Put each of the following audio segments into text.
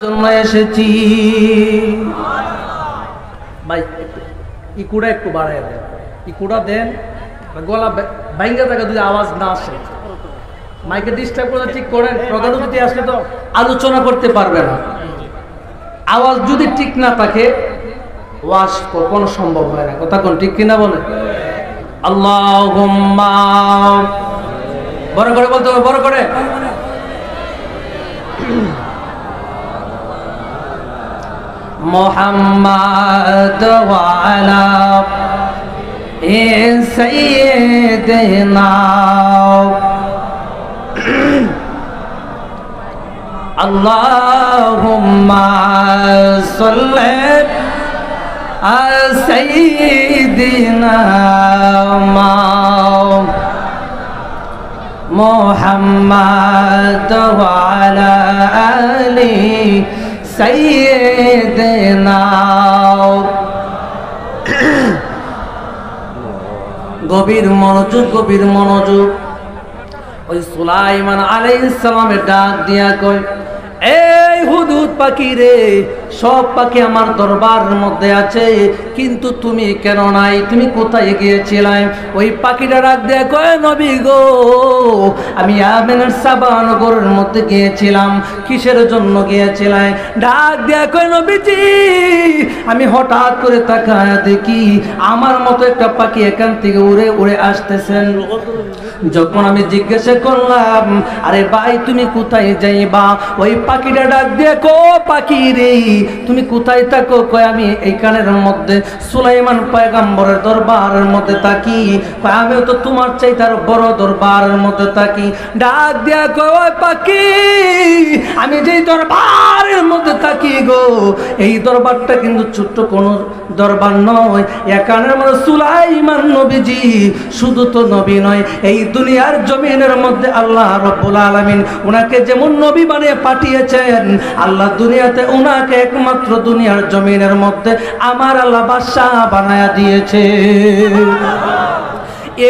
জন্য এসেছি। ভাই ইকুড়া একটু বাড়ায় দেন, ইকুড়া দেন, গলা ভাঙ্গা থাকে যদি আওয়াজ না আসে। মাইকে ডিস্টার্ব করে ঠিক করেন, প্রধান অতিথি আসলে তো আলোচনা করতে পারবে না। আওয়াজ যদি ঠিক না থাকে ওয়াজ কখনো সম্ভব হয় না। কথা কোন ঠিক কিনা বলে? আল্লাহুম্মা, বড় করে বলতে হবে, বড় করে। মুহাম্মাদ ওয়া আলা সাইয়্যিদিনা আল্লাহুম্মা সাল্লি আলা সাইয়্যিদিনা মুহাম্মাদ ওয়া আলা আলি সাইয়্যিদিনা। গভীর মনোযোগ, গভীর মনোযোগ। ওই সুলাইমান আলাইহিস সালামের ডাক দিয়া কয়, এই হুদহুদ পাখি রে, সব পাখি আমার দরবারের মধ্যে আছে, কিন্তু তুমি কেন নাই? তুমি কোথায় গিয়েছিলে? ওই পাখিটা ডাক দিয়ে কয়, নবী গো, আমি ইয়ামেনের সাবা নগরের মধ্যে গিয়েছিলাম। কিসের জন্য গিয়েছিলাম? ডাক দিয়ে কয়, নবীজি, আমি হঠাৎ করে তাকায় দেখি আমার মতো একটা পাখি এখান থেকে উড়ে উড়ে আসতেছেন। যখন আমি জিজ্ঞাসা করলাম, আরে ভাই তুমি কোথায় যাইবা? ওই পাখিটা ডাক দিয়ে কো, পাখি রে তুমি কোথায় থাকো? কয় আমি এইখানের মধ্যে সুলাইমান পয়গম্বরের দরবারের মধ্যে থাকি। আমিও তো তোমার চাইতে আরো বড় দরবারের মধ্যে থাকি। ডাক দিয়া কয়, ওই পাখি, আমি যেই দরবারের মধ্যে থাকি গো, এই দরবারটা কিন্তু ছোট্ট কোনো দরবার নয়। এখানের মধ্যে সুলাইমান নবীজি শুধু তো নবী নয়, এই দুনিয়ার জমিনের মধ্যে আল্লাহ রাব্বুল আলামিন উনাকে যেমন নবী বানিয়ে পাঠিয়েছেন, আল্লাহ দুনিয়াতে উনাকে একমাত্র দুনিয়ার জমিনের মধ্যে আমার আল্লাহ বাদশাহ বানায়া দিয়েছে।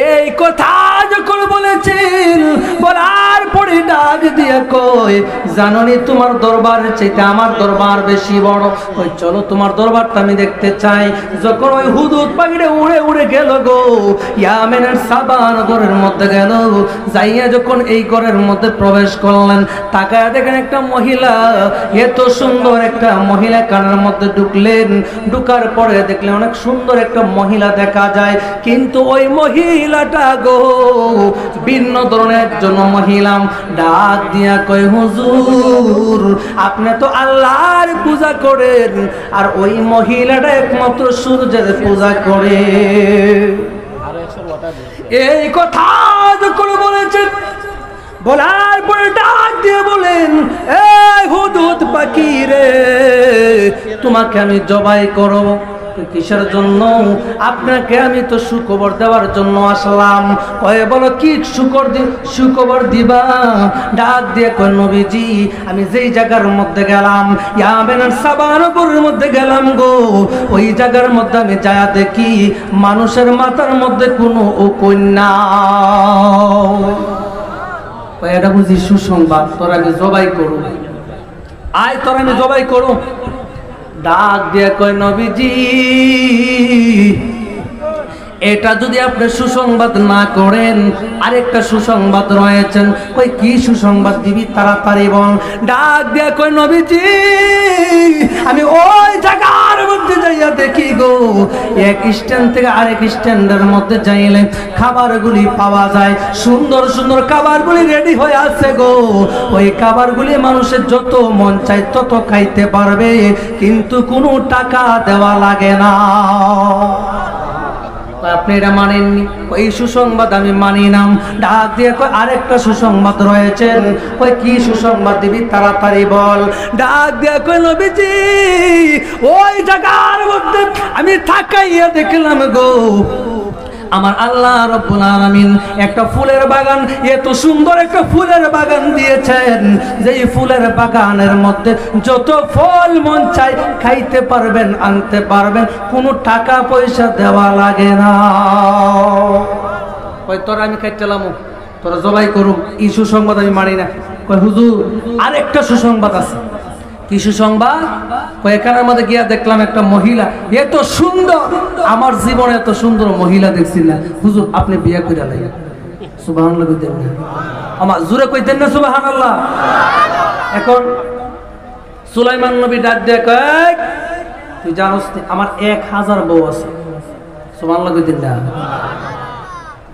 এই কথা যখন বলেছেন, বলার পরে ডাক দিয়ে কই, জাননি তোমার দরবারের চাইতে আমার দরবার বেশি বড়। ওই চলো তোমার দরবারটা আমি দেখতে চাই। যখন ওই হুদহুদ পাখিটা উড়ে উড়ে গেল গো, ইয়ামেনের সাবা নগরের মধ্যে গেল। যাইয়া যখন এই ঘরের মধ্যে প্রবেশ করলেন, তাকায় দেখেন একটা মহিলা, এত সুন্দর একটা মহিলা কানের মধ্যে ঢুকলেন। ঢুকার পরে দেখলেন অনেক সুন্দর একটা মহিলা দেখা যায়, কিন্তু ওই মহিলাটা গো ভিন্ন ধরনের একজন মহিলা। ডাক দিয়া কয়, হুজুর আপনি তো আল্লাহর পূজা করেন, আর ওই মহিলাটা একমাত্র সূর্যের পূজা করে। এই কথা যখন বলেছেন, বলার পরে ডাক দিয়ে বলেন, এই হুদহুদ পাখি রে, তোমাকে আমি জবাই করব। কিসের জন্য? আপনাকে আমি তো সুখবর দেওয়ার জন্য আসলাম। কয়ে বলো কি সুখবর দিবা? ডাক দিয়ে কয়, নবীজি আমি যেই জায়গার মধ্যে গেলাম, ইয়ামেনের সাবা নগরের মধ্যে গেলাম গো, ওই জায়গার মধ্যে আমি যায়া দেখি মানুষের মাথার মধ্যে কোনো কন্যা। এটা বুঝি সুসংবাদ, তোরা আমি জবাই করু, আয় তোরা আমি জবাই করু। ডাক দিয়ে কয়, নবীজি এটা যদি আপনি সুসংবাদ না করেন, আরেকটা সুসংবাদ রয়েছেন। কই কি সুসংবাদ দিবি? তাড়াতাড়ি বল। ডাক দিয়া কই, নবীজি আমি ওই জায়গার মধ্যে যাইয়া দেখি গো, এক স্ট্যান্ড থেকে আরেক স্ট্যান্ডের মধ্যে যাইলে খাবারগুলি পাওয়া যায়। সুন্দর সুন্দর খাবারগুলি রেডি হয়ে আছে গো। ওই খাবারগুলি মানুষের যত মন চায় তত খাইতে পারবে, কিন্তু কোনো টাকা দেওয়া লাগে না। আপনি এটা মানেননি? ওই সুসংবাদ আমি মানি নাম। ডাক দিয়ে কয়, আরেকটা সুসংবাদ রয়েছেন। কই কি সুসংবাদ দিবি? তাড়াতাড়ি বল। ডাক দিয়ে কয়, নবীজি ওই জায়গার মধ্যে আমি তাকাইয়া দেখলাম গো, আমার আল্লাহ রাব্বুল আলামিন একটা ফুলের বাগান, এত সুন্দর একটা ফুলের বাগান দিয়েছেন, যেই ফুলের বাগানের মধ্যে যত ফল মন চাই খাইতে পারবেন, আনতে পারবেন, কোনো টাকা পয়সা দেওয়া লাগে না। কই তোরা আমি খাইতেলাম, তোরা জবাই করুম, এই সুসংবাদ আমি মানি না। কই হুজুর আরেকটা সুসংবাদ আছে। কি সুসংবাদ? এখানের মধ্যে গিয়া দেখলাম একটা মহিলা এত সুন্দর, আমার জীবনে এত সুন্দর মহিলা দেখছি না। হুজুর আপনি বিয়ে করে লাগেন। সুবহানাল্লাহ কইতেন না? আমার জোরে কইতেন না সুবহানাল্লাহ? এখন সুলাইমান নবী ডাক দিয়ে কয়, তুই জানোস আমার 1000 বউ আছে। সুবহানাল্লাহ কইতেন না?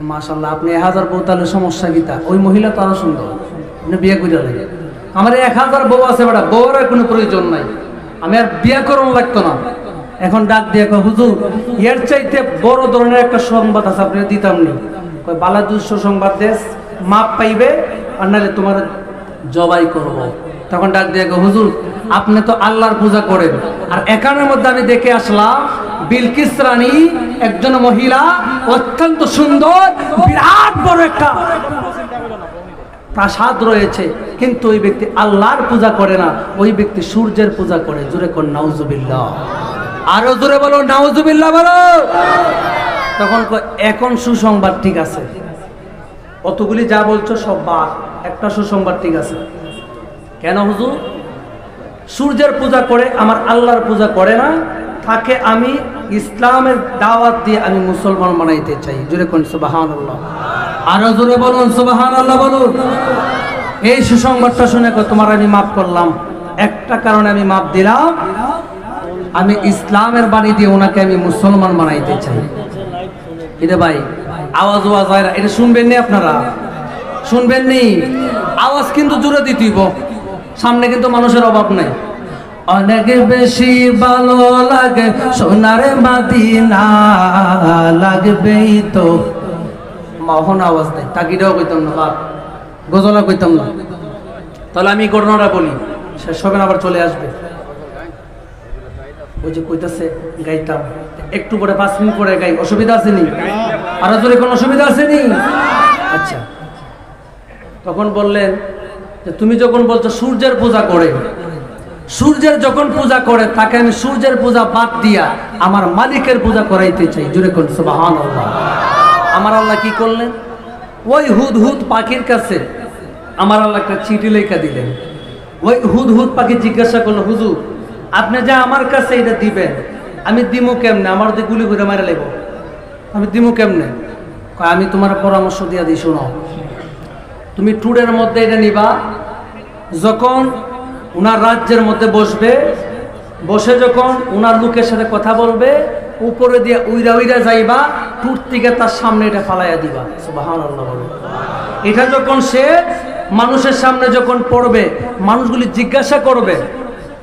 মাশাআল্লাহ, আপনি 1000 বউ, তাহলে সমস্যা কি? তা ওই মহিলা তো আরো সুন্দর, আপনি বিয়ে করে লাগেন। আমার 1000 বউ আছে, বেটা বউর কোনো প্রয়োজন নাই, আমি আর বিয়ে করানো লাগতো না। এখন ডাক দিয়ে কয়, হুজুর এর চাইতে বড় ধরনের একটা সংবাদ আছে, আপনি দিতাম নি। কয় বালা দুঃস সংবাদ দেশ, মাপ পাইবে, আর নাহলে তোমার জবাই করব। তখন ডাক দিয়ে কয়, হুজুর আপনি তো আল্লাহর পূজা করেন, আর এখানের মধ্যে আমি দেখে আসলাম বিলকিস রানী একজন মহিলা, অত্যন্ত সুন্দর, বিরাট বড় একটা প্রাসাদ রয়েছে, কিন্তু ওই ব্যক্তি আল্লাহর পূজা করে না, ওই ব্যক্তি সূর্যের পূজা করে। জোরে কোন নাউজুবিল্লাহ, আরো জোরে বলো নাউজুবিল্লাহ বলো। তখন এখন সুসংবাদ ঠিক আছে, কতগুলি যা বলছো সব বাদ, একটা সুসংবাদ ঠিক আছে। কেন হুজুর? সূর্যের পূজা করে, আমার আল্লাহর পূজা করে না, তাকে আমি ইসলামের দাওয়াত দিয়ে আমি মুসলমান বানাইতে চাই। জোরে কোন সুবহানাল্লাহ, আরো জোরে বলুন সুবহানাল্লাহ বলুন। এই সুসংবাদটা শুনে তোমার আমি মাফ করলাম, একটা কারণে আমি মাফ দিলাম, আমি ইসলামের বাণী দিয়ে ওনাকে আমি মুসলমান বানাইতে চাই। এটা ভাই আওয়াজ ওয়াজ হয় না, এটা শুনবেন নি আপনারা? শুনবেন নি? আওয়াজ কিন্তু জোরে দিতেইব, সামনে কিন্তু মানুষের অভাব নাই। অনেক বেশি ভালো লাগে সোনার মদিনা, লাগবেই তো। মহন আওয়াজ নেই, তাকিটাও কইতাম না, বাপ গজলা কইতাম না। তাহলে আমি ঘটনাটা বলি, শেষ হবে না, আবার চলে আসবে। ওই যে কইতাছে গাইতাম, একটু পরে 5 মিনিট পরে গাই, অসুবিধা আছে নি? আর জোরে কোনো অসুবিধা আছে নি? আচ্ছা, তখন বললেন যে তুমি যখন বলছো সূর্যের পূজা করে, সূর্যের যখন পূজা করে, তাকে আমি সূর্যের পূজা বাদ দিয়া আমার মালিকের পূজা করাইতে চাই। জোরে কোন সুবহানাল্লাহ। আমার আল্লাহ কি করলেন? ওই হুদহুদ পাখির কাছে আমার আল্লাহ একটা চিঠি লেখা দিলেন। ওই হুদহুদ পাখি জিজ্ঞাসা করলো, হুজুর আপনি যা আমার কাছে এটা দিবেন, আমি দিমু কেমনে? আমার দিয়ে গুলি করে মারা লেব, আমি দিমু কেমনে? আমি তোমার পরামর্শ দিয়া দিই, শোনো, তুমি ট্যুরের মধ্যে এটা নিবা, যখন উনার রাজ্যের মধ্যে বসবে, বসে যখন উনার লোকের সাথে কথা বলবে, উপরে দিয়ে উইরা উইরা যাইবা, ট্যুর থেকে তার সামনে এটা ফালাইয়া দিবা। সুবহানাল্লাহ বলো। এটা যখন সে মানুষের সামনে যখন পড়বে, মানুষগুলি জিজ্ঞাসা করবে,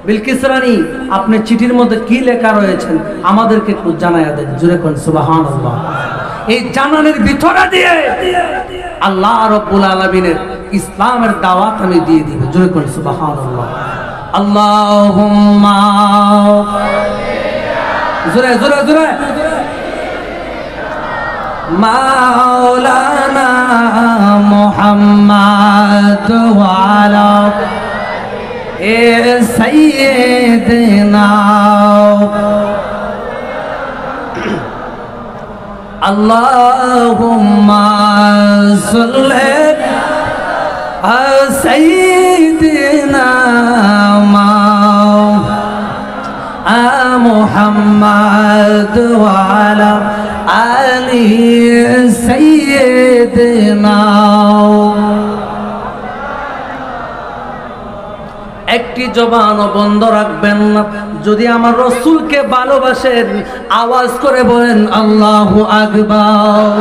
বিলকিস রানী আপনি চিঠির মধ্যে কি লেখা রয়েছেন আমাদেরকে একটু জানাইয়া দেন। জোরে কোন সুবহানাল্লাহ। এই জানানোর ভিতরে দিয়ে আল্লাহ রাব্বুল আলামিনের ইসলামের দাওয়াত আমি দিয়ে দিব। জোরে কোন সুবহানাল্লাহ। আল্লাহুম্মা, জোরে জোরে জোরে, মাওলানা মুহাম্মদ ওয়া আলা সাইয়্যিদিনা আল্লাহুম্মা সাল্লি আলা সাইয়্যিদিনা মুহাম্মদ ওয়া আলা আলি সাইয়্যিদিনা। একটি জবানও বন্ধ রাখবেন না। যদি আমার রাসূলকে ভালোবাসেন, আওয়াজ করে বলেন আল্লাহু আকবার।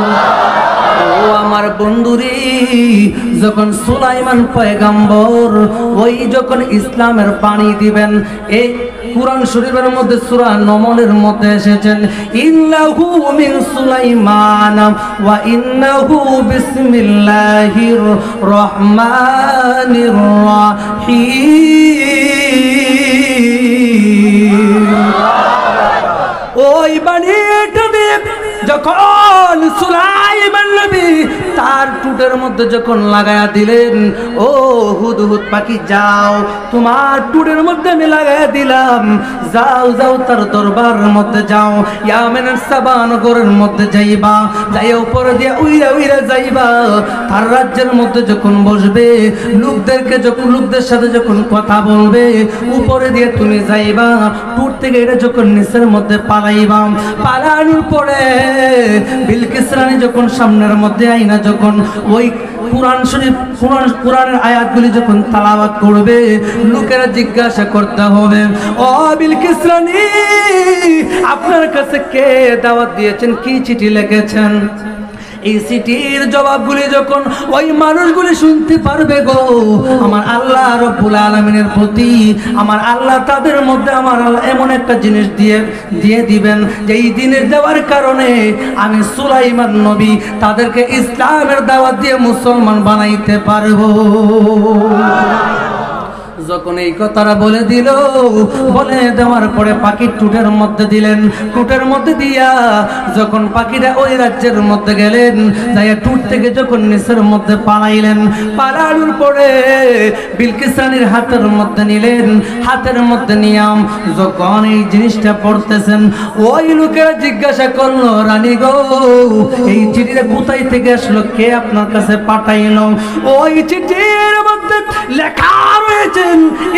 ও আমার বন্ধুরি, যখন সুলাইমান পয়গম্বর ওই যখন ইসলামের বাণী দিবেন, এই কুরআন শরীফের মধ্যে সূরা নমলের মধ্যে এসেছেন, ইন্নাহু মিন সুলাইমান ওয়া ইন্নাহু বিসমিল্লাহির রহমানির রহিম। ওই বাণীটা দিয়ে যখন সুলাইমান নবী তার টুটে টুটের মধ্যে যখন লাগায়া দিলেন, ও হুদহুদ পাখি যাও, তোমার টুটের মধ্যে আমি লাগায়া দিলাম, যাও যাও তার দরবারের মধ্যে যাও, ইয়ামেনের সাবা নগরের মধ্যে যাইবা, যাই উপরে দিয়ে উইরা উইরা যাইবা, তার রাজ্যের মধ্যে যখন বসবে, লোকদের সাথে যখন কথা বলবে, উপরে দিয়ে তুমি যাইবা, টুট থেকে এটা যখন নিচের মধ্যে পালাইবা, পালানোর পরে বিলকিস রানী যখন সামনের মধ্যে আইনা যখন ওই কুরআন শরীফ কুরআনের আয়াতগুলি যখন তেলাওয়াত করবে, লোকেরা জিজ্ঞাসা করতে হবে, ও বিলকিস রানী, আপনার কাছে কে দাওয়াত দিয়েছেন, কি চিঠি লিখেছেন? এই চিঠির জবাবগুলি যখন ওই মানুষগুলি শুনতে পারবে গো, আমার আল্লাহ রব্বুল আলামিনের প্রতি আমার আল্লাহ তাদের মধ্যে আমার আল্লাহ এমন একটা জিনিস দিয়ে দিবেন, যে এই জিনিস দেওয়ার কারণে আমি সুলাইমান নবী তাদেরকে ইসলামের দাওয়াত দিয়ে মুসলমান বানাইতে পারবো। যখন এই কথাটা বলে দিল, বলে দেওয়ার পরে পাখির টুটের মধ্যে দিলেন, টুটের মধ্যে দিয়া যখন পাখিরা ওই রাজ্যের মধ্যে গেলেন, যাই টুট থেকে যখন নিচের মধ্যে পালাইলেন, পালানোর পরে বিলকিস রানীর হাতের মধ্যে নিলেন, হাতের মধ্যে নিয়াম যখন এই জিনিসটা পড়তেছেন, ওই লোকেরা জিজ্ঞাসা করলো, রানী গো, এই চিঠিটা কোথায় থেকে আসলো, কে আপনার কাছে পাঠাইলো? ওই চিঠির মধ্যে লেখা রয়েছে,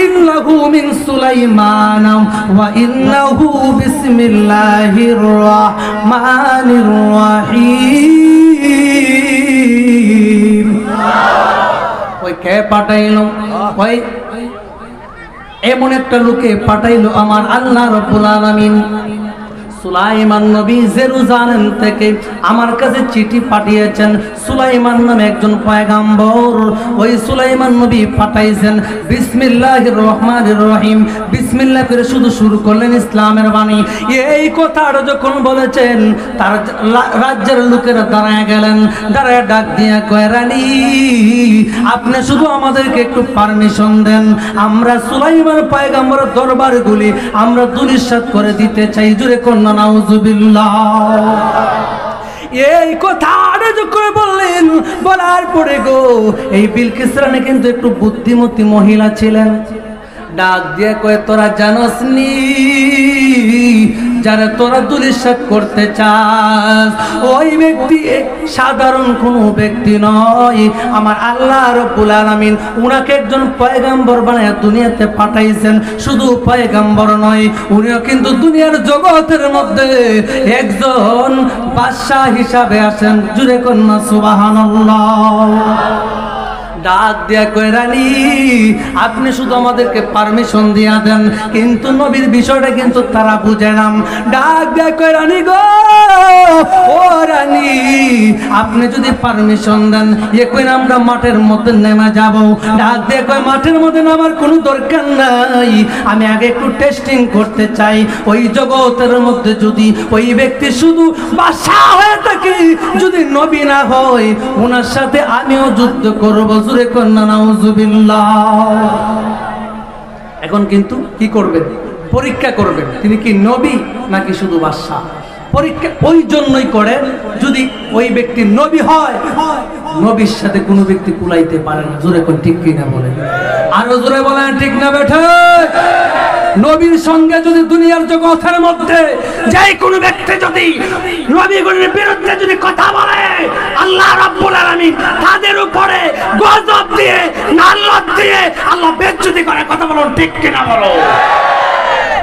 ইন্নাহু মিন সুলাইমান ওয়া ইন্নাহু বিসমিল্লাহির রাহমানির রহিম। ওই কে পাঠাইলো? ওই এমন একটা লোকে পাঠাইলো আমার আল্লাহ রাব্বুল আলামিন। সুলাইমান নবী জেরুজালেম থেকে আমার কাছে চিঠি পাঠিয়েছেন। সুলাইমান নামে একজন পয়গম্বর, ওই সুলাইমান নবী পাঠাইছেন বিসমিল্লাহির রহমানির রহিম, বিসমিল্লাহ করে শুধু শুরু করলেন ইসলামের বাণী। এই কথাটা যখন বলেছেন, তার রাজ্যের লোকেরা দাঁড়ায় গেলেন, দাঁড়ায় ডাক দিয়া কয়, রানী, আপনি শুধু আমাদেরকে একটু পারমিশন দেন, আমরা সুলাইমান পয়গম্বরের দরবারগুলি আমরা দুলিশাত করে দিতে চাই। জুড়ে কন্যা নাউজুবিল্লাহ। এই কথাটা যখন বললেন, বলার পরে গো, এই বিলকিস রানী কিন্তু একটু বুদ্ধিমতী মহিলা ছিলেন। ডাক দিয়ে কয়ে, তোরা জানোস নি, যারা তোরা দুলিশাত করতে চাস, ওই ব্যক্তি সাধারণ কোনো ব্যক্তি নয়, আমার আল্লাহ রাব্বুল আলামিন উনাকে একজন পয়গম্বর বানায় দুনিয়াতে পাঠাইছেন। শুধু পয়গম্বর নয়, উনিও কিন্তু দুনিয়ার জগতের মধ্যে একজন বাদশাহ হিসাবে আসেন। জুড়ে কন্যা সুবহানাল্লাহ। ডাক দিয়া কয়, রানী, আপনি শুধু আমাদেরকে পারমিশন দিয়া দেন, কিন্তু নবীর বিষয়টা কিন্তু তারা বুঝে না। ডাক দিয়া কয়, রানী গো, ও রানী, আপনি যদি পারমিশন দেন, এখন আমরা মাঠের মধ্যে নেমে যাব। ডাক দিয়া কয়, মাঠের মধ্যে নামার কোনো দরকার নাই, আমি আগে একটু টেস্টিং করতে চাই, ওই জগতের মধ্যে যদি ওই ব্যক্তি শুধু বাদশা হয়ে থাকে, যদি নবী না হয়, ওনার সাথে আমিও যুদ্ধ করবো। এখন কিন্তু কি করবেন? পরীক্ষা করবেন, তিনি কি নবী নাকি শুধু বাদশা। পরীক্ষা ওই জন্যই করে, যদি ওই ব্যক্তি নবী হয়, নবীর সাথে কোনো ব্যক্তি কুলাইতে পারে না। জোরে কোন ঠিক কিনা বলে, আরো জোরে বলেন ঠিক না বেঠে। নবীর সঙ্গে যদি দুনিয়ার জগতের মধ্যে যে কোনো ব্যক্তি যদি নবীগণের বিরুদ্ধে যদি কথা বলে, আল্লাহ রাব্বুল আলামিন তাদের উপরে গজব দিয়ে, লানত দিয়ে আল্লাহ বেজ্জতি করে। কথা বলুন ঠিক কিনা বলো।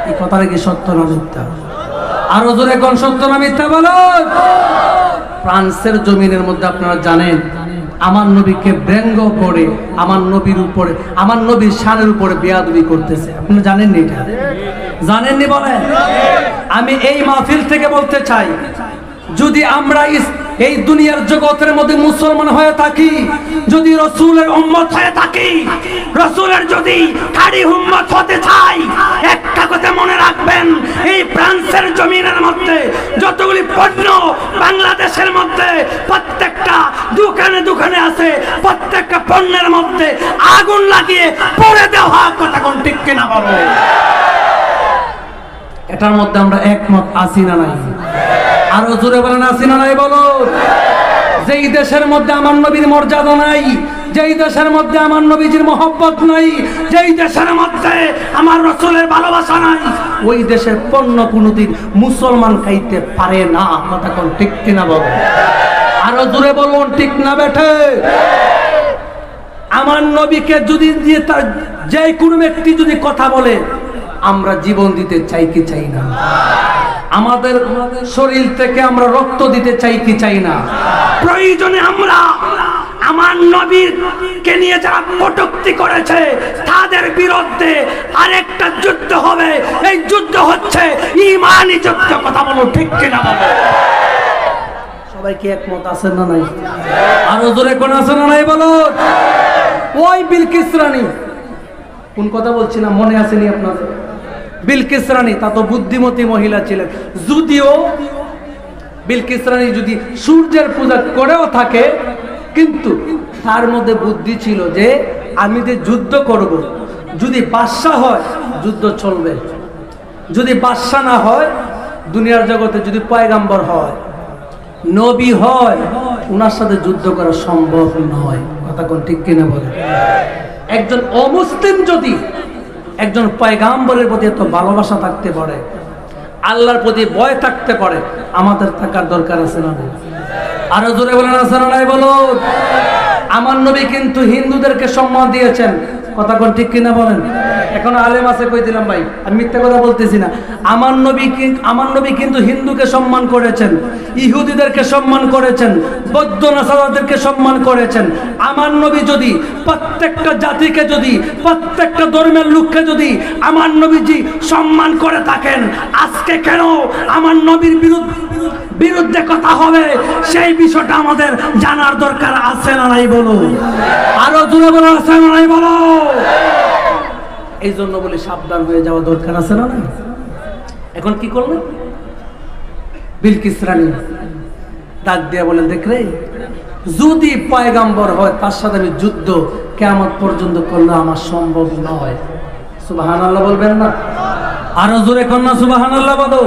এই কথাটা কি সত্য না মিথ্যা? আরো জোরে কোন সত্য না মিথ্যা বলো। ফ্রান্সের জমিনের মধ্যে আপনারা জানেন, আমার নবীকে ব্যঙ্গ করে আমার নবীর উপরে, আমার নবীর শানের উপরে বেয়াদবি করতেছে। আপনারা জানেননি? এটা জানেননি? বলেন। আমি এই মাহফিল থেকে বলতে চাই, যদি আমরা এই দুনিয়ার জগতের মধ্যে মুসলমান হয়ে থাকি, যদি রাসূলের উম্মত হয়ে থাকি, রাসূলের যদি খাঁটি উম্মত হতে চাই, একটা কথা মনে রাখবেন, এই ফ্রান্সের জমিনের মধ্যে যতগুলি পণ্য বাংলাদেশের মধ্যে প্রত্যেকটা দোকানে দোকানে আছে, প্রত্যেকটা পণ্যের মধ্যে আগুন লাগিয়ে পড়ে দেওয়া। কথা কোন ঠিক কিনা বলো। এটার মধ্যে আমরা একমত আছি না নাই? আরো জোরে বলেন আছি না নাই বলো। যেই দেশের মধ্যে আমার নবীর মর্যাদা নাই, যেই দেশের মধ্যে আমার নবীজির মহব্বত নাই, যেই দেশের মধ্যে আমার রাসূলের ভালোবাসা নাই, ওই দেশের পণ্য কোনোদিন মুসলমান খাইতে পারে না। কথা কোন ঠিক কিনা বলেন? আরো জোরে বলুন, ঠিক না বেঠে? আমার নবীকে যদি দিয়ে তার যে কোনো ব্যক্তি যদি কথা বলে, আমরা জীবন দিতে চাই কি চাই না? আমাদের শরীর থেকে আমরা রক্ত দিতে চাই কি চাই না? প্রয়োজনে আমরা আমার নবীকে নিয়ে যারা কটূক্তি করেছে তাদের বিরুদ্ধে আরেকটা যুদ্ধ হবে। এই যুদ্ধ হচ্ছে ঈমানি যুদ্ধ। কথা বলো ঠিক কিনা বলো? সবাই কি একমত আছেন না নাই? আরো জোরে কোন আছেন না নাই বলো? ওই বিলকিস রানী, কোন কথা বলছিলাম মনে আসেনি আপনাদের? বিলকিস রানী তা তো বুদ্ধিমতী মহিলা ছিলেন। যদিও বিলকিস রানী যদি সূর্যের পূজা করেও থাকে, কিন্তু তার মধ্যে বুদ্ধি ছিল যে আমি যে যুদ্ধ করব, যদি বাদশা হয় যুদ্ধ চলবে, যদি বাদশা না হয়, দুনিয়ার জগতে যদি পয়গাম্বর হয়, নবী হয়, ওনার সাথে যুদ্ধ করা সম্ভব নয়। কথা কোন ঠিক কিনা বলে? একজন অমুসলিম যদি একজন পয়গাম্বরের প্রতি এত ভালোবাসা থাকতে পারে, আল্লাহর প্রতি ভয় থাকতে পারে, আমাদের থাকার দরকার আছে না? আরো জোরে বলেন আছে না নাই বলো? আমার নবী কিন্তু হিন্দুদেরকে সম্মান দিয়েছেন। কথা কোন ঠিক কিনা বলেন? এখন আলেম আছে কই দিলাম ভাই, আমি মিথ্যা কথা বলতেছি না। আমার নবী কিন্তু হিন্দুকে সম্মান করেছেন, ইহুদিদেরকে সম্মান করেছেন, বৌদ্ধ নাসারাদেরকে সম্মান করেছেন। আমার নবী যদি প্রত্যেকটা জাতিকে, যদি প্রত্যেকটা ধর্মের লোককে যদি আমার নবীজি সম্মান করে থাকেন, আজকে কেন আমার নবীর বিরুদ্ধে কথা হবে, সেই বিষয়টা আমাদের জানার দরকার আছে না নাই বলো? আরো জোরে বলো, আছে না নাই বলো? এই জন্য বলে সাবধান হয়ে যাওয়া দরকার আছে না? এখন কি করবে বিলকিস রানী? ডাক দিয়ে বলেন, দেখলে যদি পয়গাম্বর হয় তার সাথে আমি যুদ্ধ কিয়ামত পর্যন্ত করলে আমার সম্ভব নয়। সুবহানাল্লাহ বলবেন না? আরো জোরে কোন না সুবহানাল্লাহ বলো?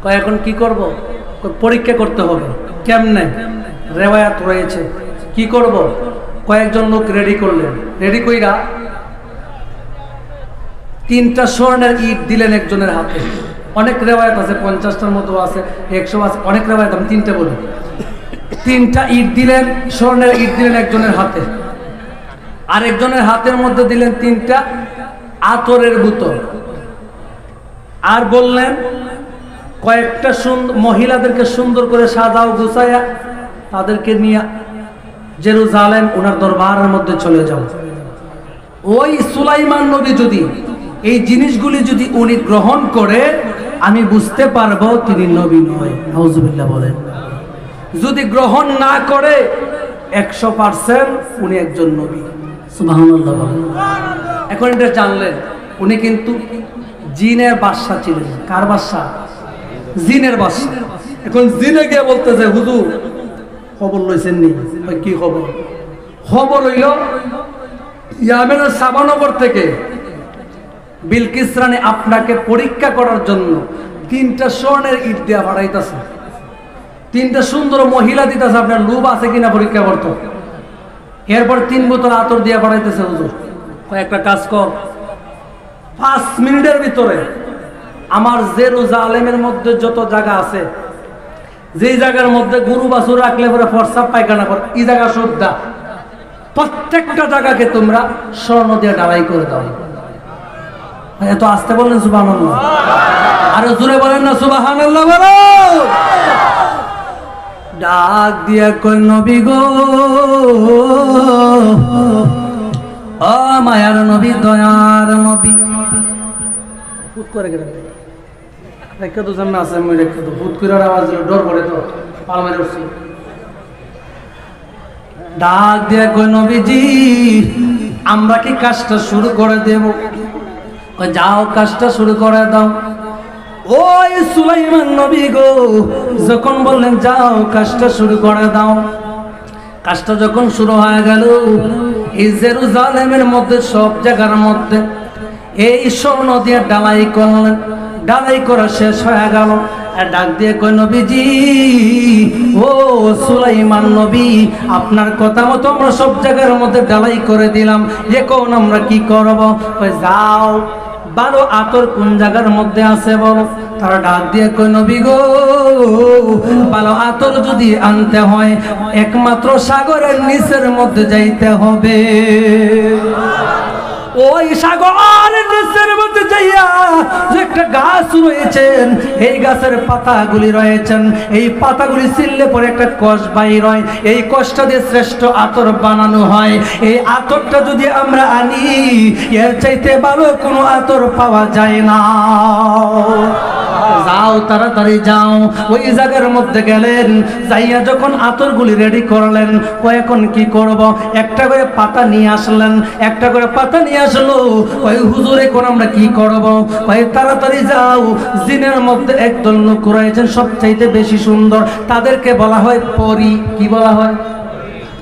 কয় এখন কি করব? পরীক্ষা করতে হবে। কেমনে? রেওয়ায়াত রয়েছে। কি করব? কয়েকজন লোক রেডি করলেন, রেডি কইরা 3টা স্বর্ণের ইট দিলেন একজনের হাতে। অনেক রেওয়ায়াত আছে, 50টার মতো আছে, 100 আছে, অনেক রেওয়ায়াত, আমি 3টা বলি। 3টা ইট দিলেন, স্বর্ণের ইট দিলেন একজনের হাতে, আর একজনের হাতের মধ্যে দিলেন 3টা আতরের বোতল, আর বললেন কয়েকটা মহিলাদেরকে সুন্দর করে সাজাও, গুছায়া তাদেরকে নিয়ে জেরুজালেম ওনার দরবারের মধ্যে চলে যাও। ওই সুলাইমান নবী যদি এই জিনিসগুলি যদি উনি গ্রহণ করে, আমি বুঝতে পারবো তিনি নবী নয়। নাউজুবিল্লাহ বলেন। যদি গ্রহণ না করে 100% উনি একজন নবী। সুবহানাল্লাহ বলেন। এখন এটা জানলেন, উনি কিন্তু জিনের বাদশা ছিলেন। কার বাদশা? জিনের বাদশা। এখন জিনে গিয়ে বলতেছে, হুজুর খবর লইছেন নি? কি খবর? খবর হইল ইয়ামেনের সাবানগর থেকে বিলকিস রানী আপনাকে পরীক্ষা করার জন্য 3টা স্বর্ণের ইট দিয়া পাঠাইতেছে, 3টা সুন্দর মহিলা দিতেছে, আপনার লোভ আছে কিনা পরীক্ষা করতো। এরপর 3 বোতল আতর দিয়া পাঠাইতেছে। হুজুর একটা কাজ কর, 5 মিনিটের ভিতরে আমার জেরুজালেমের মধ্যে যত জায়গা আছে, যে জায়গার মধ্যে গরু বাছুর রাখলে পরে ফরসাপ পায়খানা করে, এই জায়গা শুদ্ধা, প্রত্যেকটা জায়গাকে তোমরা স্বর্ণ দিয়ে ডালাই করে দাও। এত আসতে বললেন সুবহানাল্লাহ? আরো জোরে বলেন না সুবহানাল্লাহ বলো? ডাক দিয়া কই, নবী গো, ও মায়ার নবী, দয়ার নবী। ফুট করে গেলেন, রেখে তো সামনে আছে, আমি রেখে তো ফুট করে আওয়াজ ডর করে তো পাল মেরে উঠছি। ডাক দিয়া কই, নবীজি আমরা কি কাজটা শুরু করে দেব? যাও কাজটা শুরু করে দাও। ওই সুলাইমান নবী গো যখন বললেন যাও কাজটা শুরু করে দাও, কাজটা যখন শুরু হয়ে গেল, এই জেরুজালেমের মধ্যে সব জায়গার মধ্যে এই স্বর্ণ দিয়ে ডালাই করলেন। ডালাই করা শেষ হয়ে গেল, ডাক দিয়ে কয় নবীজি, ও সুলাইমান নবী, আপনার কথা মতো আমরা সব জায়গার মধ্যে ঢালাই করে দিলাম, এখন আমরা কি করব? কয় যাও, ভালো আতর কোন জায়গার মধ্যে আছে বলো। তারা ডাক দিয়ে কয় নবী গো, ভালো আতর যদি আনতে হয় একমাত্র সাগরের নিচের মধ্যে যাইতে হবে। ওই সাগরের নিচের মধ্যে যাইয়া যে একটা গাছ রয়েছেন, এই গাছের পাতাগুলি রয়েছেন, এই পাতাগুলি ছিললে পরে একটা কষ বাইর হয়, এই কষটা দিয়ে শ্রেষ্ঠ আতর বানানো হয়। এই আতরটা যদি আমরা আনি, এর চাইতে ভালো কোনো আতর পাওয়া যায় না। যাও, তাড়াতাড়ি যাও। ওই জায়গার মধ্যে গেলেন, যাইয়া যখন আতরগুলি রেডি করলেন, এখন কি করব? একটা করে পাতা নিয়ে আসলেন, একটা করে পাতা নিয়ে আসলো। ওই হুজুর, এখন আমরা কি করব? ওই তাড়াতাড়ি যাও, জিনের মধ্যে একদল লোক রয়েছেন সবচাইতে বেশি সুন্দর, তাদেরকে বলা হয় পরী। কি বলা হয়?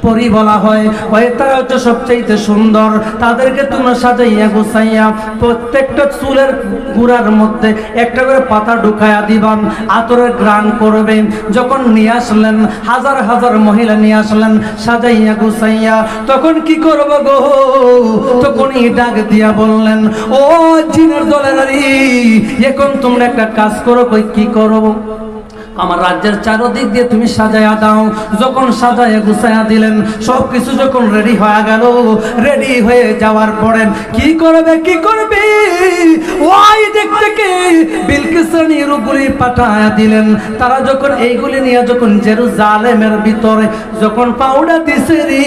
পরী বলা হয়। ওই তারা হচ্ছে সবচাইতে সুন্দর, তাদেরকে তোমরা সাজাইয়া গুছাইয়া প্রত্যেকটা চুলের গুড়ার মধ্যে একটা করে পাতা ঢুকাইয়া দিবান, আতরের গ্রান করবেন। যখন নিয়ে আসলেন, হাজার হাজার মহিলা নিয়ে আসলেন সাজাইয়া গুছাইয়া, তখন কি করব গো? তখনই ডাক দিয়া বললেন, ও জিনের দলের, এখন তোমরা একটা কাজ করো। কই কি করব? আমার রাজ্যের চারদিক দিয়ে তুমি সাজায়া দাও। যখন সাজায়া গুছাইয়া দিলেন, সবকিছু যখন রেডি হয়ে গেল, রেডি হয়ে যাওয়ার পরে কি করবে? কি করবে? ওই দিক থেকে বিলকিসের নিরুগুলি পাঠায়া দিলেন। তারা যখন এইগুলি নিয়ে যখন জেরুজালেমের ভিতরে যখন পাউডার দিছে রে,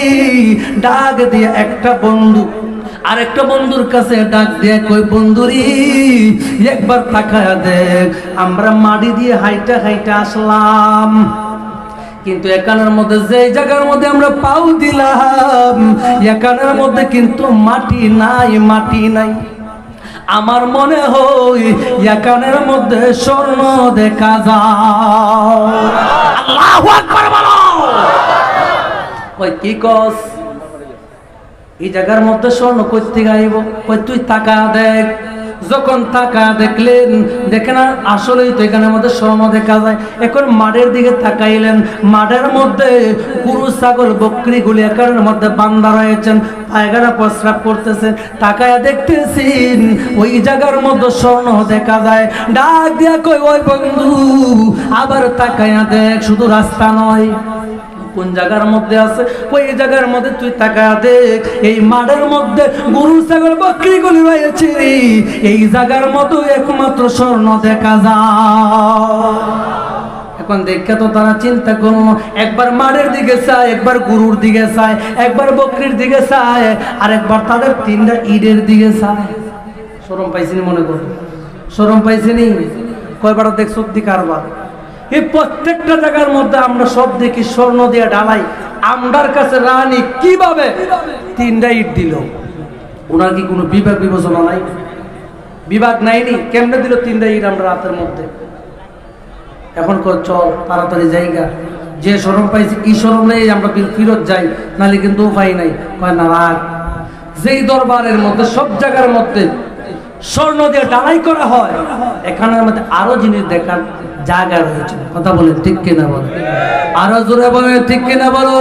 ডাক দিয়ে একটা বন্ধু আরেকটা বন্ধুর কাছে ডাক দিয়ে কই, বন্ধুরি একবার তাকায়া দেখ, আমরা মাটি দিয়ে হাইটা হাইটা আসলাম, কিন্তু এখানের মধ্যে যে জায়গার মধ্যে আমরা পাও দিলাম, এখানের মধ্যে কিন্তু মাটি নাই, মাটি নাই। আমার মনে হয় এখানের মধ্যে স্বর্ণ দেখা যায়। আল্লাহু আকবার বলো। কই কি কস? এই জায়গার মধ্যে স্বর্ণ কই থেকে আইব? কই তুই তাকা দেখ। যখন তাকা দেখলেন, দেখেন আসলেই তো এখানের মধ্যে স্বর্ণ দেখা যায়। এখন মাঠের দিকে তাকাইলেন, মাঠের মধ্যে গরু ছাগল বকরিগুলি এখানের মধ্যে বান্ধা রয়েছেন, পায়খানা প্রস্রাব করতেছেন। তাকায়া দেখতেছেন ওই জায়গার মধ্যে স্বর্ণ দেখা যায়। ডাক দিয়া কই, ওই বন্ধু আবার তাকায়া দেখ, শুধু রাস্তা নয়, কোন জায়গার মধ্যে আছে ওই জায়গার মধ্যে তুই তাকা দেখ। এই মাঠের মধ্যে গরু ছাগল বকরিগুলি রয়েছে, এই জায়গার মতো একমাত্র স্বর্ণ দেখা যায়। এখন দেখে তো তারা চিন্তা করলো, একবার মাঠের দিকে চায়, একবার গরুর দিকে চায়, একবার বকরির দিকে চায়, আর একবার তাদের তিনটা ইটের দিকে চায়। শরম পাইছিনি? মনে করো শরম পাইছিনি? কয়বার দেখছো দি কারবার? এই প্রত্যেকটা জায়গার মধ্যে আমরা সব দেখি স্বর্ণ দিয়ে ঢালাই। আমরার কাছে রানী কিভাবে তিনটা ইট দিল? ওনার কি কোনো বিভাগ বিবেচনা নাই? বিভাগ নাইনি, কেমনে দিল তিনটা ইট আমরা রাতের মধ্যে? এখন চল তাড়াতাড়ি জায়গা, যে শরম পাইছি এই শরম নেই, আমরা ফিরত যাই, নাহলে কিন্তু উপায় নাই। কয় না রাগ, যেই দরবারের মধ্যে সব জায়গার মধ্যে স্বর্ণ দিয়ে ঢালাই করা হয়, এখানের মধ্যে আরো জিনিস দেখার জায়গা রয়েছে। কথা বলেন ঠিক কিনা? বলো আরো জোরে বলেন ঠিক কিনা? বলো।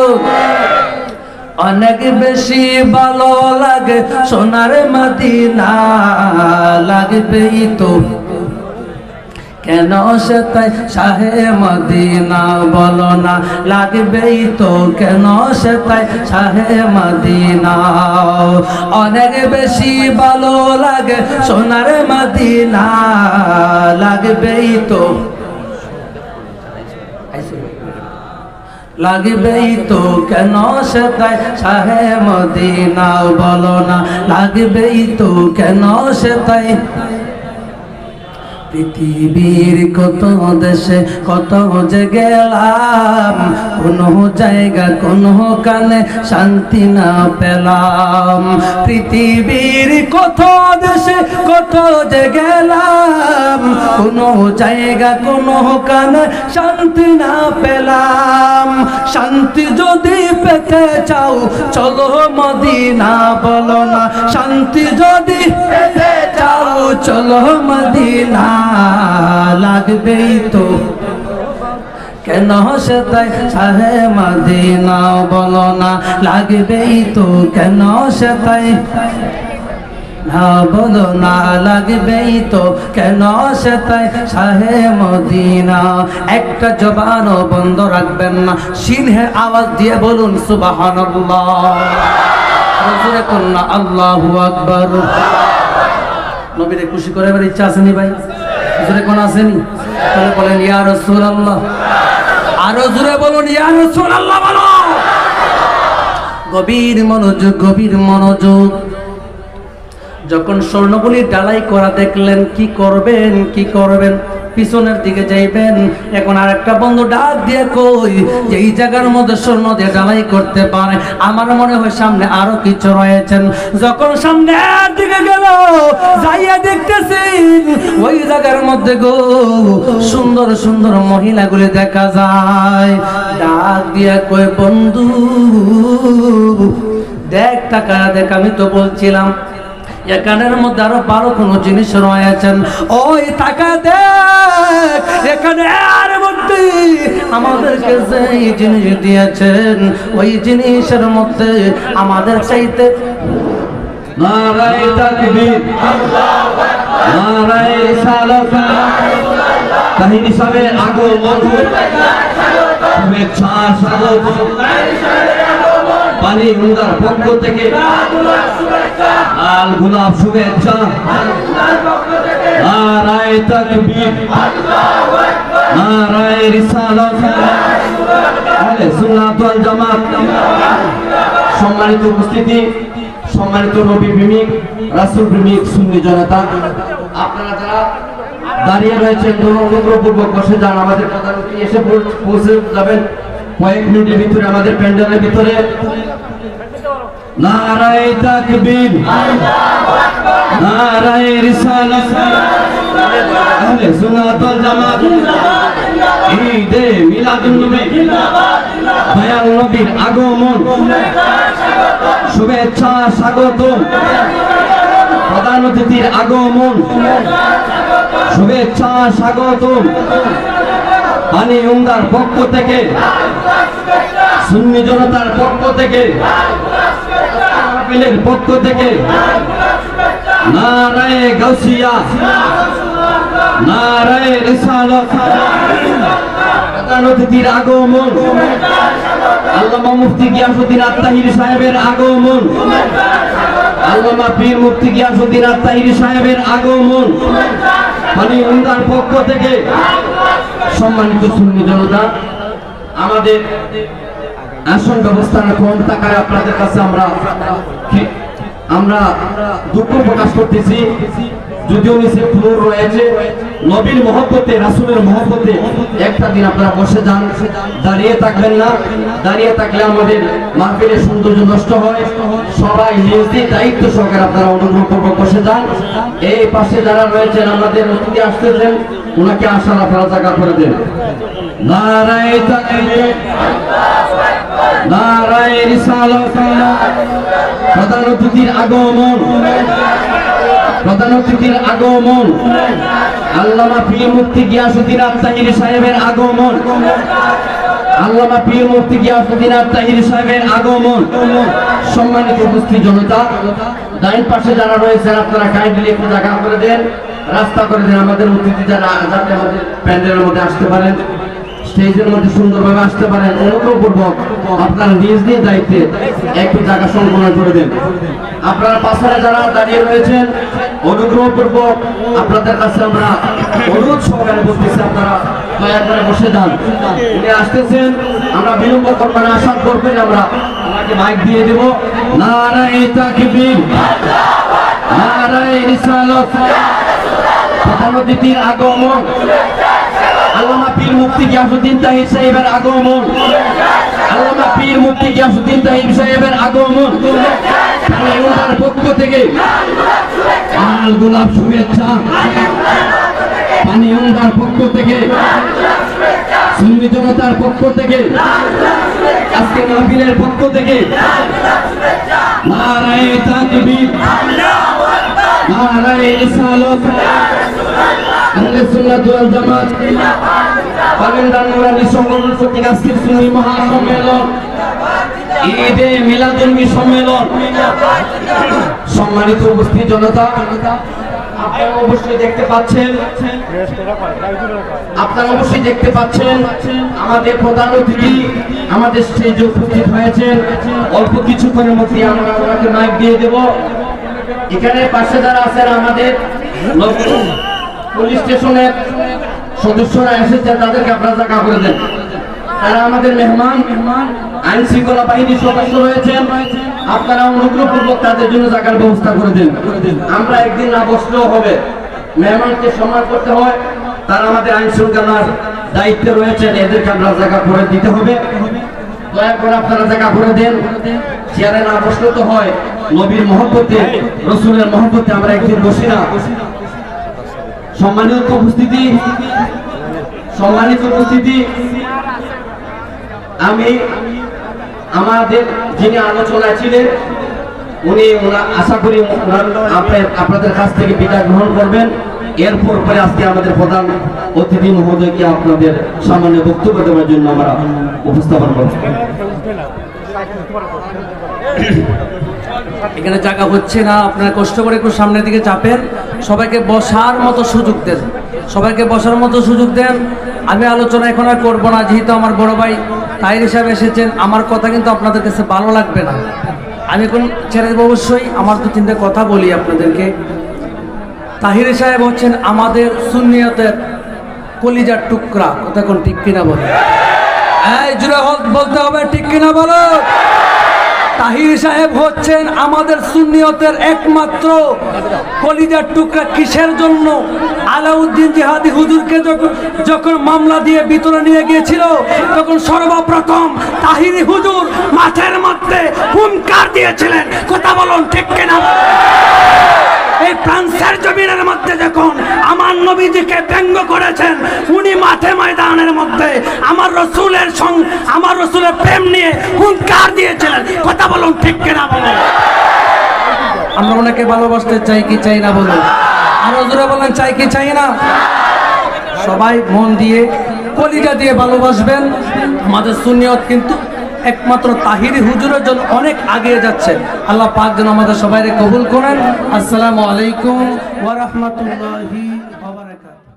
অনেক বেশি ভালো লাগে সোনার মদিনা, লাগবেই তো কেন সে তাই শাহে মদিনা, বলো না লাগবেই তো কেন সে তাই শাহে মদিনা। অনেক বেশি ভালো লাগে সোনার মদিনা, লাগবেই তো, লাগবেই তো কেন সে তাই শাহে মদিনা, বলো না লাগবেই তো কেন সে তাই। পৃথিবীর কত দেশে কত যে গেলাম, কোনো জায়গা কোনো কানে শান্তি না পেলাম। পৃথিবীর কত দেশে কত যে গেলাম, কোনো জায়গা কোনো কানে শান্তি না পেলাম। শান্তি যদি পেতে চাও চলো মদিনা, বলো না শান্তি যদি পেতে চাও চলো মদিনা লাগবেই তো কেন সে তাই শাহে মদিনা বলো না লাগবেই তো কেন সে তাই না বলো না লাগবেই তো কেন সে তাই শাহে মদিনা একটা জবানও বন্ধ রাখবেন না সিনহে আওয়াজ দিয়ে বলুন সুবহানাল্লাহ জোরে করুন না আল্লাহু আকবার নবীরে খুশি করার ইচ্ছা আসেনি ভাই জোরে কোন আসেনি তাহলে বলেন ইয়া রাসূলুল্লাহ আরো জোরে বলুন ইয়া রাসূলুল্লাহ বলো গভীর মনোযোগ যখন স্বর্ণগুলি ডালাই করা দেখলেন কি করবেন পিছনের দিকে যাইবেন এখন আরেকটা বন্ধু ডাক দিয়ে কই যে এই জায়গার মধ্যে স্বর্ণ দিয়ে ডালাই করতে পারে আমার মনে হয় সামনে আরো কিছু রয়েছেন যখন সামনের দিকে গেল যাইয়া দেখতেছি ওই জায়গার মধ্যে গো সুন্দর সুন্দর মহিলাগুলি দেখা যায় ডাক দিয়ে কই বন্ধু দেখ টাকা দেখ আমি তো বলছিলাম এখানের মধ্যে আরো ভালো কোনো জিনিস রয়েছেন ওই টাকা দেখ এখানে আর মধ্যে আমাদেরকে যেই জিনিস দিয়েছেন ওই জিনিসের মধ্যে আমাদের চাইতে নারায়ে তাকবীর আল্লাহু আকবার নারায়ে রিসালাত কাহিনী সবে আগমন শুভেচ্ছা স্বাগত পানি হুন্দার পক্ষ থেকে লাল গোলাপ শুভেচ্ছা নারায়ে তাকবীর আল্লাহু আকবার নারায়ে রিসালাত আহলে সুন্নাত ওয়াল জামাত সম্মানিত উপস্থিতি সম্মানিত নবী প্রেমিক রাসূল প্রেমিক সুন্নি জনতা আপনারা যারা দাঁড়িয়ে রয়েছেন অনুগ্রহপূর্বক বসে যান আমাদের প্রধানমন্ত্রী এসে পৌঁছে যাবেন কয়েক মিনিটের ভিতরে আমাদের প্যান্ডেলের ভিতরে নারায়ে তাকবীর আল্লাহু আকবার নারায়ে রিসালাত আহলে সুন্নাত ওয়াল জামাত ঈদে মিলাদুন নবী জিন্দাবাদ দয়াল নবীর আগমন শুভেচ্ছা স্বাগত প্রধান অতিথির আগমন শুভেচ্ছা স্বাগত পানি উমদার পক্ষ থেকে সুন্নি জনতার পক্ষ থেকে মাহফিলের পক্ষ থেকে নারায়ে গাউসিয়া নারায়ে রিসালাত প্রধান অতিথির আগমন আল্লামা মুফতি গিয়াসউদ্দিন আত-তাহিরি সাহেবের আগমন আল্লামা পীর মুফতি গিয়াসউদ্দিন আত-তাহিরি সাহেবের আগমন পানি উমদার পক্ষ থেকে সম্মানিত সুন্নি জনতা আমাদের আসন ব্যবস্থার কম থাকায় আপনাদের কাছে আমরা দুঃখ প্রকাশ করতেছি যদিও নিচে ফ্লোর রয়েছে নবীর মহব্বতে রাসূলের মহব্বতে একটা দিন আপনারা বসে যান দাঁড়িয়ে থাকবেন না দাঁড়িয়ে থাকলে আমাদের মাহফিলের সৌন্দর্য নষ্ট হয় সবাই নিজ নিজ দায়িত্ব সহকারে আপনারা অনুগ্রহপূর্বক বসে যান এই পাশে যারা রয়েছেন আমাদের অতিথি আসতেছেন ওনাকে আসার আপনারা জায়গা করে দেন নারায়ে তাকবীর আল্লাহু আকবার নারায়ে রিসালাত প্রধান অতিথির আগমন প্রধান অতিথির আগমন আল্লামা পীর মুফতি গিয়াসউদ্দিন আত-তাহিরি সাহেবের আগমন আল্লামা পীর মুফতি গিয়াসউদ্দিন আত-তাহিরি সাহেবের আগমন সম্মানিত উপস্থিত জনতা ডাইন পাশে যারা রয়েছেন আপনারা কাইন্ডলি একটু জায়গা করে দেন রাস্তা করে দেন আমাদের অতিথি যারা যাতে আমাদের প্যান্ডেলের মধ্যে আসতে পারেন স্টেজের মধ্যে সুন্দরভাবে আসতে পারেন অনুগ্রহপূর্বক আপনারা নিজ নিজ দায়িত্বে একটু জায়গা সংকলন করে দেন আপনারা পাশে যারা দাঁড়িয়ে রয়েছেন অনুগ্রহপূর্বক আপনাদের কাছে আমরা অনুরোধ সহকারে বলতেছি আপনারা দয়া করে বসে যান উনি আসতেছেন আমরা বিলম্ব করব না আশা করবেন আমরা আমাকে মাইক দিয়ে দেব নারায়ে তাকবীর আল্লাহু আকবার নারায়ে রিসালাত প্রধান অতিথির আগমন আল্লামা পীর মুফতি গিয়াসউদ্দিন তাহির সাহেবের আগমন আল্লামা পীর মুফতি গিয়াসউদ্দিন তাহির সাহেবের আগমন পানি উমদার পক্ষ থেকে লাল গোলাপ শুভেচ্ছা পানি উমদার পক্ষ থেকে সুন্নি জনতার পক্ষ থেকে আজকে মাহফিলের পক্ষ থেকে নারায়ে তাকবীর আল্লাহু আকবার নারায়ে রিসালাত আহলে সুন্নাত ওয়াল জামাত বাগেরহাট নুরানি সংগঠন কর্তৃক আজকের সুন্নি মহাসম্মেলন ঈদে মিলাদুন্নবী সম্মেলন। সম্মানিত উপস্থিত জনতা, আপনারা অবশ্যই দেখতে পাচ্ছেন আমাদের প্রধান অতিথি আমাদের স্টেজে উপস্থিত হয়েছেন। অল্প কিছুক্ষণের মধ্যে আমরা ওনাকে মাইক দিয়ে দেব। এখানে পাশে যারা আছেন আমাদের পুলিশ স্টেশনের সদস্যরা এসেছেন, তাদেরকে আপনারা জায়গা করে দেন। তারা আমাদের মেহমান, আইন শৃঙ্খলা বাহিনীর সদস্য রয়েছেন, আপনারা অনুগ্রহপূর্বক তাদের জন্য জায়গার ব্যবস্থা করে দেন। আমরা একদিন না বসলেও হবে, মেহমানকে সম্মান করতে হয়, তারা আমাদের আইন শৃঙ্খলার দায়িত্বে রয়েছেন, এদেরকে আমরা জায়গা করে দিতে হবে। দয়া করে আপনারা জায়গা করে দেন। চেয়ারে না বসলে তো হয়, নবীর মহব্বতে, রসুলের মহব্বতে আমরা একদিন বসি না। সম্মানিত উপস্থিতি, আমি আমাদের যিনি আলোচনায় ছিলেন উনি আশা করি আপনাদের কাছ থেকে বিদায় গ্রহণ করবেন। এরপর পরে আজকে আমাদের প্রধান অতিথি মহোদয়কে আপনাদের সামান্য বক্তব্য দেওয়ার জন্য আমরা উপস্থাপন করব। এখানে জায়গা হচ্ছে না, আপনারা কষ্ট করে একটু সামনের দিকে চাপেন, সবাইকে বসার মতো সুযোগ দেন, আমি আলোচনা এখন আর করবো না, যেহেতু আমার বড় ভাই তাহির সাহেব এসেছেন। আমার কথা কিন্তু আপনাদের কাছে ভালো লাগবে না, আমি এখন ছেড়ে দেবো। অবশ্যই আমার 2-3টে কথা বলি আপনাদেরকে। তাহির সাহেব হচ্ছেন আমাদের সুন্নিয়তের কলিজার টুকরা, কথা কোন ঠিক কিনা বলে? এই জুড়ে বলতে হবে, ঠিক কিনা বলো? তাহির সাহেব হচ্ছেন আমাদের সুন্নিয়তের একমাত্র কলিজার টুকরা। কিসের জন্য? আলাউদ্দিন জিহাদি হুজুরকে যখন মামলা দিয়ে ভিতরে নিয়ে গিয়েছিল, তখন সর্বপ্রথম তাহির হুজুর মাঠের মধ্যে হুঙ্কার দিয়েছিলেন, কথা বলুন ঠিক কিনা? এই ফ্রান্সের জমিনের মধ্যে যখন আমার নবীজিকে ব্যঙ্গ করেছেন, উনি মাঠে ময়দানের মধ্যে আমার রসুলের প্রেম নিয়ে হুঙ্কার দিয়েছিলেন, কথা বলুন ঠিক কিনা বলুন? আমরা ওনাকে ভালোবাসতে চাই কি চাই না বলুন? আরো জোরে বলেন, চাই কি চাই না? সবাই মন দিয়ে কলিজা দিয়ে ভালোবাসবেন। আমাদের সুন্নিয়ত কিন্তু একমাত্র তাহির হুজুরের জন্য অনেক আগে যাচ্ছে। আল্লাহ পাক যেন আমাদের সবাইকে কবুল করেন। আসসালামু আলাইকুম ওয়া রাহমাতুল্লাহি ওয়া বারাকাতুহু।